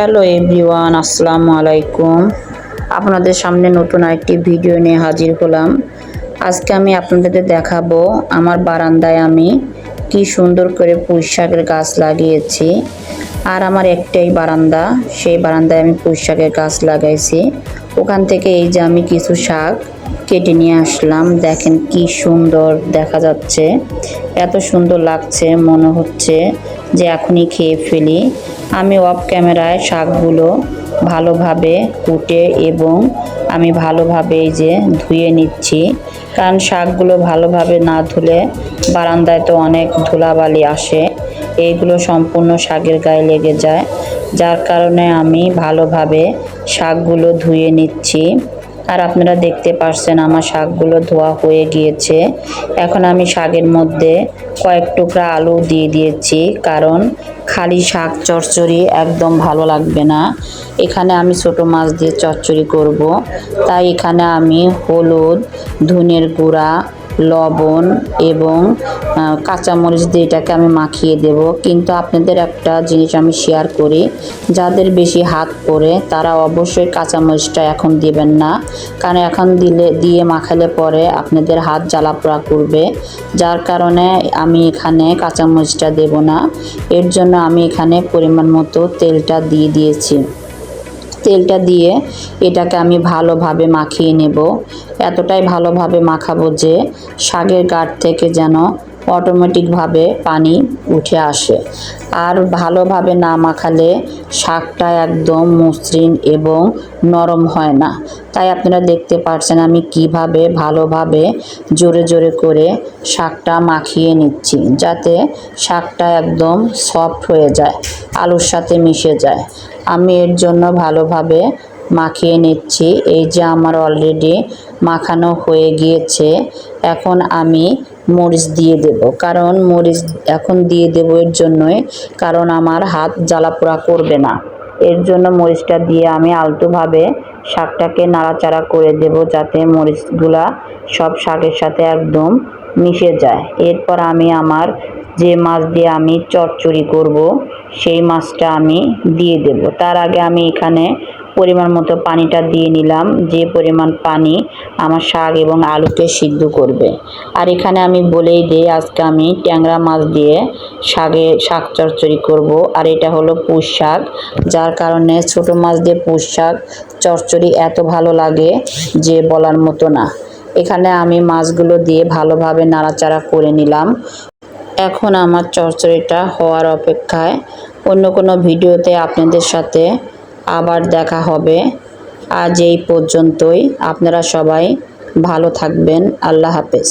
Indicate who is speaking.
Speaker 1: Hello everyone, আসসালামু আলাইকুম। আপনাদের সামনে নতুন একটি ভিডিও নিয়ে হাজির হলাম। আজকে আমি আপনাদের দেখাবো আমার বারান্দায় আমি কি সুন্দর করে পুঁই শাকের গাছ লাগিয়েছি। আর আমার একটাই বারান্দা, সেই বারান্দায় আমি পুঁই শাকের গাছ লাগাইছি। ওখান থেকে এই যে আমি কিছু শাক কেটে নিয়ে আসলাম। দেখেন কি সুন্দর দেখা যাচ্ছে, এত সুন্দর লাগছে, মনে হচ্ছে যে এখনই খেয়ে ফেলি। আমি অফ ক্যামেরায় শাকগুলো ভালোভাবে কুটে এবং আমি ভালোভাবে এই যে ধুয়ে নিচ্ছি, কারণ শাকগুলো ভালোভাবে না ধুলে বারান্দায় তো অনেক ধুলাবালি আসে, এইগুলো সম্পূর্ণ শাকের গায়ে লেগে যায়। যার কারণে আমি ভালোভাবে শাকগুলো ধুয়ে নিচ্ছি। আর আপনারা দেখতে পাচ্ছেন আমার শাকগুলো ধোয়া হয়ে গিয়েছে। এখন আমি শাকের মধ্যে কয়েক টুকরা আলু দিয়ে দিয়েছি, কারণ খালি শাক চচ্চড়ি একদম ভালো লাগবে না। এখানে আমি ছোট মাছ দিয়ে চচ্চড়ি করব, তাই এখানে আমি হলুদ, ধনের গুঁড়া, লবণ এবং কাঁচামরিচ দিয়ে এটাকে আমি মাখিয়ে দেব। কিন্তু আপনাদের একটা জিনিস আমি শেয়ার করি, যাদের বেশি হাত পড়ে তারা অবশ্যই কাঁচামরিচটা এখন দিবেন না, কারণ এখন দিয়ে মাখালে পরে আপনাদের হাত জ্বালাপোড়া করবে। যার কারণে আমি এখানে কাঁচামরিচটা দেব না। এর জন্য আমি এখানে পরিমাণ মতো তেলটা দিয়ে দিয়েছি। তেলটা দিয়ে এটাকে আমি ভালোভাবে মাখিয়ে নেব। এতটাই ভালোভাবে মাখাবো যে শাকের গাঁট থেকে যেন অটোমেটিকভাবে পানি উঠে আসে। আর ভালোভাবে না মাখালে শাকটা একদম মসৃণ এবং নরম হয় না। তাই আপনারা দেখতে পাচ্ছেন আমি কিভাবে ভালোভাবে জোরে জোরে করে শাকটা মাখিয়ে নিচ্ছি, যাতে শাকটা একদম সফট হয়ে যায়, আলুর সাথে মিশে যায়। আমি এর জন্য ভালোভাবে মাখিয়ে নিচ্ছি। এই যে আমার অলরেডি মাখানো হয়ে গিয়েছে। এখন আমি মরিচ দিয়ে দেব, কারণ মরিচ এখন দিয়ে দেব এর জন্যই কারণ আমার হাত জ্বালাপোড়া করবে না। এর জন্য মরিচটা দিয়ে আমি আলতোভাবে শাকটাকে নাড়াচাড়া করে দেব, যাতে মরিচগুলা সব শাকের সাথে একদম মিশে যায়। এরপর আমি আমার যে মাছ দিয়ে আমি চচ্চড়ি করব সেই মাছটা আমি দিয়ে দেব। তার আগে আমি এখানে পরিমাণ মতো পানিটা দিয়ে নিলাম, যে পরিমাণ পানি আমার শাক এবং আলুকে সিদ্ধ করবে। আর এখানে আমি বলেই দিই, আজকে আমি ট্যাংরা মাছ দিয়ে শাক চচ্চড়ি করব। আর এটা হলো পুঁই শাক, যার কারণে ছোট মাছ দিয়ে পুঁই শাক চচ্চড়ি এত ভালো লাগে যে বলার মতো না। এখানে আমি মাছগুলো দিয়ে ভালোভাবে নাড়াচাড়া করে নিলাম। এখন আমার চচ্চড়িটা হওয়ার অপেক্ষায়। অন্য কোনো ভিডিওতে আপনাদের সাথে আবার দেখা হবে। আজ এই পর্যন্তই। আপনারা সবাই ভালো থাকবেন। আল্লাহ হাফেজ।